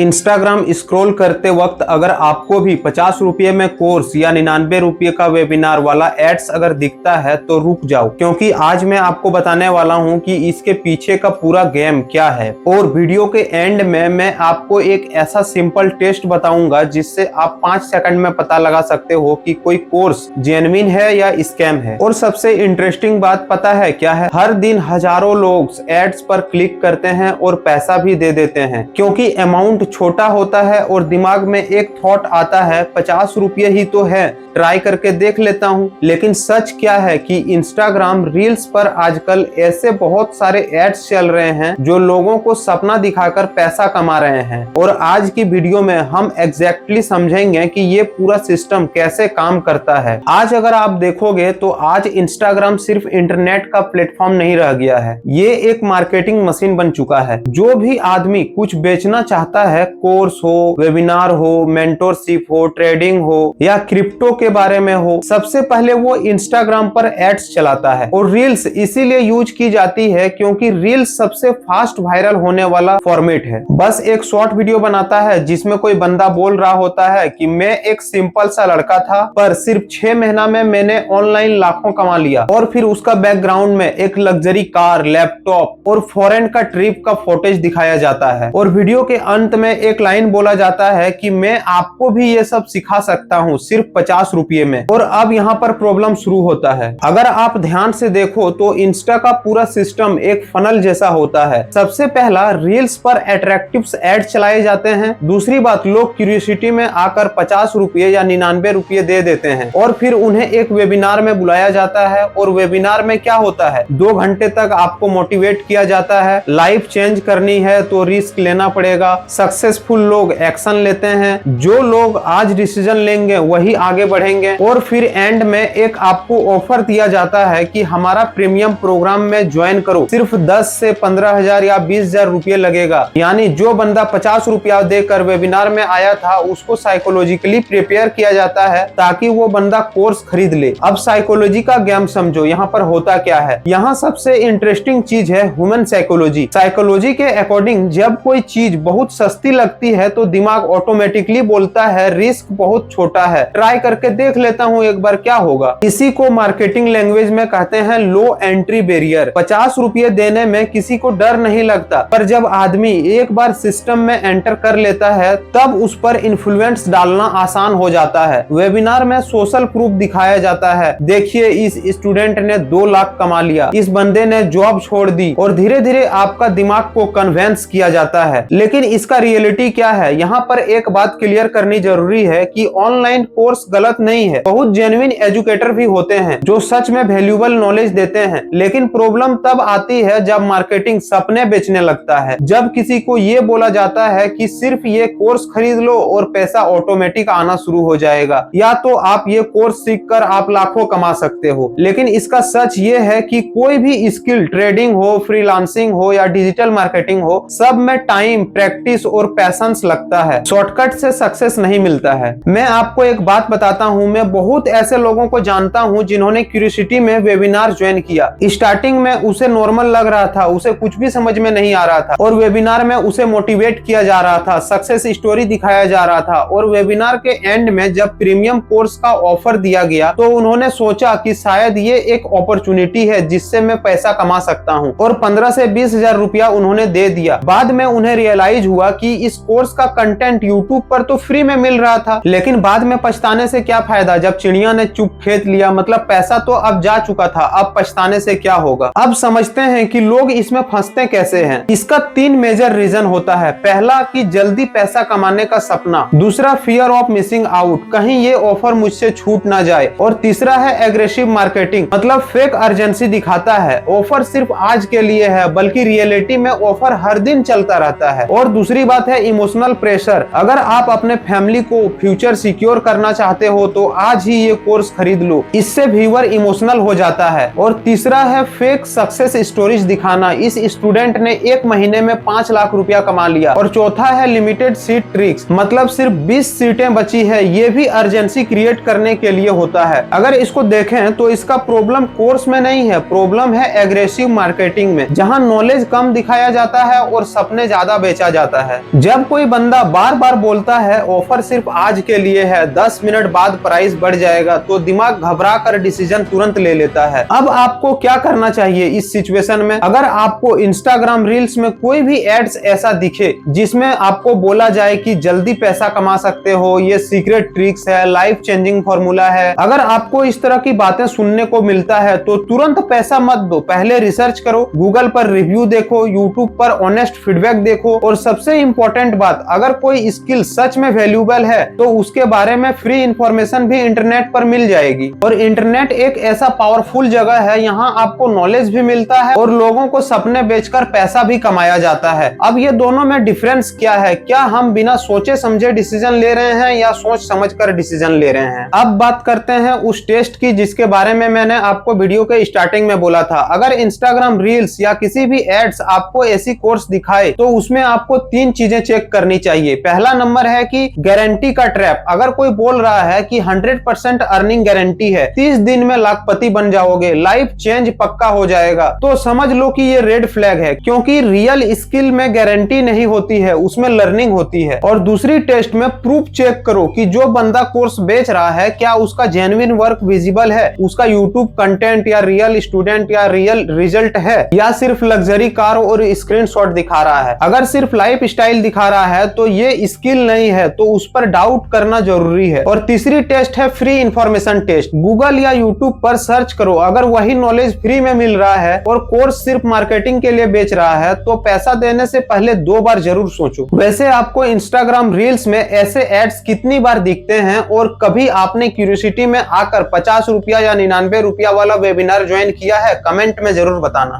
Instagram scroll करते वक्त अगर आपको भी 50 रुपये में कोर्स या 99 रुपये का वेबिनार वाला एड्स अगर दिखता है तो रुक जाओ, क्योंकि आज मैं आपको बताने वाला हूं कि इसके पीछे का पूरा गेम क्या है। और वीडियो के एंड में मैं आपको एक ऐसा सिंपल टेस्ट बताऊंगा जिससे आप 5 सेकंड में पता लगा सकते हो कि कोई कोर्स जेन्युइन है या स्कैम है। और सबसे इंटरेस्टिंग बात पता है क्या है? हर दिन हजारों लोग एड्स पर क्लिक करते हैं और पैसा भी दे देते हैं, क्योंकि अमाउंट छोटा होता है और दिमाग में एक थॉट आता है 50 रुपये ही तो है, ट्राई करके देख लेता हूं। लेकिन सच क्या है कि इंस्टाग्राम रील्स पर आजकल ऐसे बहुत सारे एड्स चल रहे हैं जो लोगों को सपना दिखाकर पैसा कमा रहे हैं। और आज की वीडियो में हम एग्जैक्टली समझेंगे कि ये पूरा सिस्टम कैसे काम करता है। आज अगर आप देखोगे तो आज इंस्टाग्राम सिर्फ इंटरनेट का प्लेटफॉर्म नहीं रह गया है, ये एक मार्केटिंग मशीन बन चुका है। जो भी आदमी कुछ बेचना चाहता है, कोर्स हो, वेबिनार हो, मेंटोरशिप हो, ट्रेडिंग हो या क्रिप्टो के बारे में हो, सबसे पहले वो इंस्टाग्राम पर एड्स चलाता है। और रील्स इसीलिए यूज की जाती है क्योंकि रील्स सबसे फास्ट वायरल होने वाला फॉर्मेट है। बस एक शॉर्ट वीडियो बनाता है जिसमें कोई बंदा बोल रहा होता है कि मैं एक सिंपल सा लड़का था, पर सिर्फ 6 महीना में मैंने ऑनलाइन लाखों कमा लिया। और फिर उसका बैकग्राउंड में एक लग्जरी कार, लैपटॉप और फॉरेन का ट्रिप का फुटेज दिखाया जाता है। और वीडियो के अंत में एक लाइन बोला जाता है कि मैं आपको भी ये सब सिखा सकता हूँ सिर्फ 50 रुपये में। और अब यहाँ पर प्रॉब्लम शुरू होता है। अगर आप ध्यान से देखो तो इंस्टा का पूरा सिस्टम एक फनल जैसा होता है। सबसे पहला रील्स पर अट्रैक्टिव एड चलाए जाते हैं। दूसरी बात, लोग क्यूरियोसिटी में आकर 50 रुपये या 99 रुपये दे देते हैं और फिर उन्हें एक वेबिनार में बुलाया जाता है। और वेबिनार में क्या होता है, 2 घंटे तक आपको मोटिवेट किया जाता है। लाइफ चेंज करनी है तो रिस्क लेना पड़ेगा। सक्सेसफुल लोग एक्शन लेते हैं, जो लोग आज डिसीजन लेंगे वही आगे बढ़ेंगे। और फिर एंड में एक आपको ऑफर दिया जाता है कि हमारा प्रीमियम प्रोग्राम में ज्वाइन करो, सिर्फ 10 से 15,000 या 20,000 रुपये लगेगा। यानी जो बंदा 50 रुपया देकर वेबिनार में आया था उसको साइकोलॉजिकली प्रिपेयर किया जाता है ताकि वो बंदा कोर्स खरीद ले। अब साइकोलॉजी का गेम समझो, यहाँ पर होता क्या है। यहाँ सबसे इंटरेस्टिंग चीज है ह्यूमन साइकोलॉजी। साइकोलॉजी के अकॉर्डिंग जब कोई चीज बहुत सस्ती लगती है तो दिमाग ऑटोमेटिकली बोलता है रिस्क बहुत छोटा है, ट्राई करके देख लेता हूँ एक बार क्या होगा। इसी को मार्केटिंग लैंग्वेज में कहते हैं लो एंट्री बैरियर। 50 रुपये देने में किसी को डर नहीं लगता, पर जब आदमी एक बार सिस्टम में एंटर कर लेता है तब उस पर इन्फ्लुएंस डालना आसान हो जाता है। वेबिनार में सोशल प्रूफ दिखाया जाता है, देखिए इस स्टूडेंट ने 2 लाख कमा लिया, इस बंदे ने जॉब छोड़ दी। और धीरे धीरे आपका दिमाग को कन्वेंस किया जाता है। लेकिन इसका रियलिटी क्या है, यहाँ पर एक बात क्लियर करनी जरूरी है कि ऑनलाइन कोर्स गलत नहीं है। बहुत जेन्युइन एजुकेटर भी होते हैं जो सच में वैल्यूएबल नॉलेज देते हैं। लेकिन प्रॉब्लम तब आती है जब मार्केटिंग सपने बेचने लगता है। जब किसी को ये बोला जाता है कि सिर्फ ये कोर्स खरीद लो और पैसा ऑटोमेटिक आना शुरू हो जाएगा, या तो आप ये कोर्स सीखकर आप लाखों कमा सकते हो। लेकिन इसका सच ये है कि कोई भी स्किल, ट्रेडिंग हो, फ्रीलांसिंग हो या डिजिटल मार्केटिंग हो, सब में टाइम, प्रैक्टिस और पैशंस लगता है। शॉर्टकट से सक्सेस नहीं मिलता है। मैं आपको एक बात बताता हूँ, मैं बहुत ऐसे लोगों को जानता हूँ जिन्होंने क्यूरियोसिटी में वेबिनार ज्वाइन किया। स्टार्टिंग में उसे नॉर्मल लग रहा था, उसे कुछ भी समझ में नहीं आ रहा था और वेबिनार में उसे मोटिवेट किया जा रहा था, सक्सेस स्टोरी दिखाया जा रहा था। और वेबिनार के एंड में जब प्रीमियम कोर्स का ऑफर दिया गया तो उन्होंने सोचा कि शायद ये एक अपॉर्चुनिटी है जिससे मैं पैसा कमा सकता हूँ। और 15 से 20,000 रुपया उन्होंने दे दिया। बाद में उन्हें रियलाइज हुआ कि इस कोर्स का कंटेंट यूट्यूब पर तो फ्री में मिल रहा था, लेकिन बाद में पछताने से क्या फायदा जब चिड़िया ने चुप खेत लिया। मतलब पैसा तो अब जा चुका था, अब पछताने से क्या होगा। अब समझते हैं कि लोग इसमें फंसते कैसे हैं। इसका 3 मेजर रीजन होता है। पहला कि जल्दी पैसा कमाने का सपना, दूसरा फियर ऑफ मिसिंग आउट, कहीं ये ऑफर मुझसे छूट ना जाए, और तीसरा है एग्रेसिव मार्केटिंग, मतलब फेक अर्जेंसी दिखाता है ऑफर सिर्फ आज के लिए है, बल्कि रियलिटी में ऑफर हर दिन चलता रहता है। और दूसरी बात है इमोशनल प्रेशर। अगर आप अपने फैमिली को फ्यूचर सिक्योर करना चाहते हो तो आज ही ये कोर्स खरीद लो, इससे व्यूअर इमोशनल हो जाता है। और तीसरा है फेक सक्सेस स्टोरीज दिखाना, इस स्टूडेंट ने 1 महीने में 5 लाख रुपया कमा लिया। और चौथा है लिमिटेड सीट ट्रिक्स, मतलब सिर्फ 20 सीटें बची है, ये भी अर्जेंसी क्रिएट करने के लिए होता है। अगर इसको देखें तो इसका प्रॉब्लम कोर्स में नहीं है, प्रॉब्लम है एग्रेसिव मार्केटिंग में, जहां नॉलेज कम दिखाया जाता है और सपने ज्यादा बेचा जाता है। जब कोई बंदा बार बार बोलता है ऑफर सिर्फ आज के लिए है, 10 मिनट बाद प्राइस बढ़ जाएगा, तो दिमाग घबरा कर डिसीजन तुरंत ले लेता है। अब आपको क्या करना चाहिए इस सिचुएशन में? अगर आपको इंस्टाग्राम रील्स में कोई भी एड्स ऐसा दिखे जिसमें आपको बोला जाए कि जल्दी पैसा कमा सकते हो, ये सीक्रेट ट्रिक्स है, लाइफ चेंजिंग फॉर्मूला है, अगर आपको इस तरह की बातें सुनने को मिलता है तो तुरंत पैसा मत दो। पहले रिसर्च करो, गूगल पर रिव्यू देखो, यूट्यूब पर ऑनेस्ट फीडबैक देखो, और सबसे इंपॉर्टेंट बात, अगर कोई स्किल सच में वैल्यूएबल है तो उसके बारे में फ्री इंफॉर्मेशन भी इंटरनेट पर मिल जाएगी। और इंटरनेट एक ऐसा पावरफुल जगह है, यहाँ आपको नॉलेज भी मिलता है और लोगों को सपने बेचकर पैसा भी कमाया जाता है। अब ये दोनों में डिफरेंस क्या है? क्या हम बिना सोचे समझे डिसीजन ले रहे हैं या सोच समझकर डिसीजन ले रहे हैं? अब बात करते हैं उस टेस्ट की जिसके बारे में मैंने आपको वीडियो के स्टार्टिंग में बोला था। अगर इंस्टाग्राम रील्स या किसी भी एड्स आपको ऐसी कोर्स दिखाए तो उसमें आपको 3 चीजें चेक करनी चाहिए। पहला नंबर है कि गारंटी का ट्रैप। अगर कोई बोल रहा है कि 100% अर्निंग गारंटी है, 30 दिन में लाखपति बन जाओगे, लाइफ चेंज पक्का हो जाएगा, तो समझ लो कि ये रेड फ्लैग है, क्योंकि रियल स्किल में गारंटी नहीं होती है, उसमें लर्निंग होती है। और दूसरी टेस्ट में प्रूफ चेक करो कि जो बंदा कोर्स बेच रहा है क्या उसका जेन्युइन वर्क विजिबल है, उसका यूट्यूब कंटेंट या रियल स्टूडेंट या रियल रिजल्ट है, या सिर्फ लग्जरी कार और स्क्रीनशॉट दिखा रहा है। अगर सिर्फ लाइफ स्टाइल दिखा रहा है तो ये स्किल नहीं है, तो उस पर डाउट करना जरूरी है। और तीसरी टेस्ट है फ्री इंफॉर्मेशन टेस्ट। गूगल या यूट्यूब पर सर्च करो, अगर वही नॉलेज फ्री में मिल रहा है और कोर्स सिर्फ मार्केटिंग के लिए बेच रहा है तो पैसा देने से पहले 2 बार जरूर सोचो। वैसे आपको इंस्टाग्राम रील्स में ऐसे एड्स कितनी बार दिखते हैं और कभी आपने क्यूरियोसिटी में आकर 50 रुपया या 99 रुपया वाला वेबिनार ज्वाइन किया है? कमेंट में जरूर बताना।